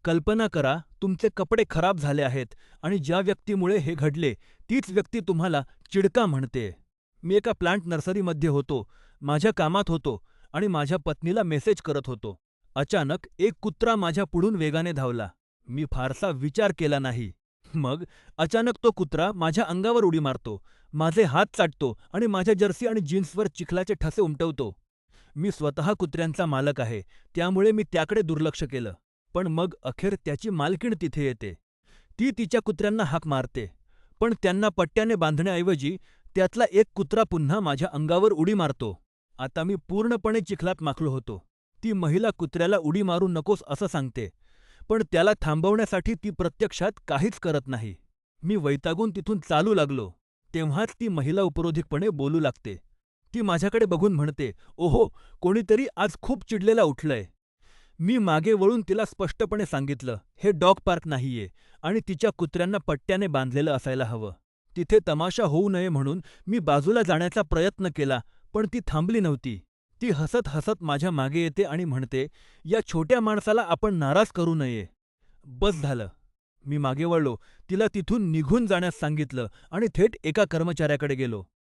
कल्पना करा, तुमचे कपडे खराब झाले आहेत आणि ज्या व्यक्तीमुळे हे घडले, तीच व्यक्ती तुम्हाला चिडका म्हणतेय. मी एका प्लांट नर्सरीमध्ये होतो, माझ्या कामात होतो आणि माझ्या पत्नीला मेसेज करत होतो. अचानक एक कुत्रा माझ्या पुढून वेगाने धावला. मी फारसा विचार केला नाही. मग अचानक तो कुत्रा माझ्या अंगावर उडी मारतो, माझे हात चाटतो आणि माझ्या जर्सी आणि जीन्सवर चिखलाचे ठसे उमटवतो. मी स्वतः कुत्र्यांचा मालक आहे, त्यामुळे मी त्याकडे दुर्लक्ष केलं. पण मग अखेर त्याची मालकीण तिथे येते. ती तिच्या कुत्र्यांना हाक मारते, पण त्यांना पट्ट्याने बांधण्याऐवजी त्यातला एक कुत्रा पुन्हा माझ्या अंगावर उडी मारतो. आता मी पूर्णपणे चिखलात माखलो होतो. ती महिला कुत्र्याला उडी मारू नकोस असं सांगते, पण त्याला थांबवण्यासाठी ती प्रत्यक्षात काहीच करत नाही. मी वैतागून तिथून चालू लागलो, तेव्हाच ती महिला उपरोधिकपणे बोलू लागते. ती माझ्याकडे बघून म्हणते, "ओहो, कोणीतरी आज खूप चिडलेला उठलंय." मी मागे वळून तिला स्पष्टपणे सांगितलं, "हे डॉग पार्क नाहीये आणि तिच्या कुत्र्यांना पट्ट्याने बांधलेलं असायला हवं." तिथे तमाशा होऊ नये म्हणून मी बाजूला जाण्याचा प्रयत्न केला, पण ती थांबली नव्हती. ती हसत हसत माझ्या मागे येते आणि म्हणते, "या छोट्या माणसाला आपण नाराज करू नये." बस झालं. मी मागे वळलो, तिला तिथून निघून जाण्यास सांगितलं आणि थेट एका कर्मचाऱ्याकडे गेलो.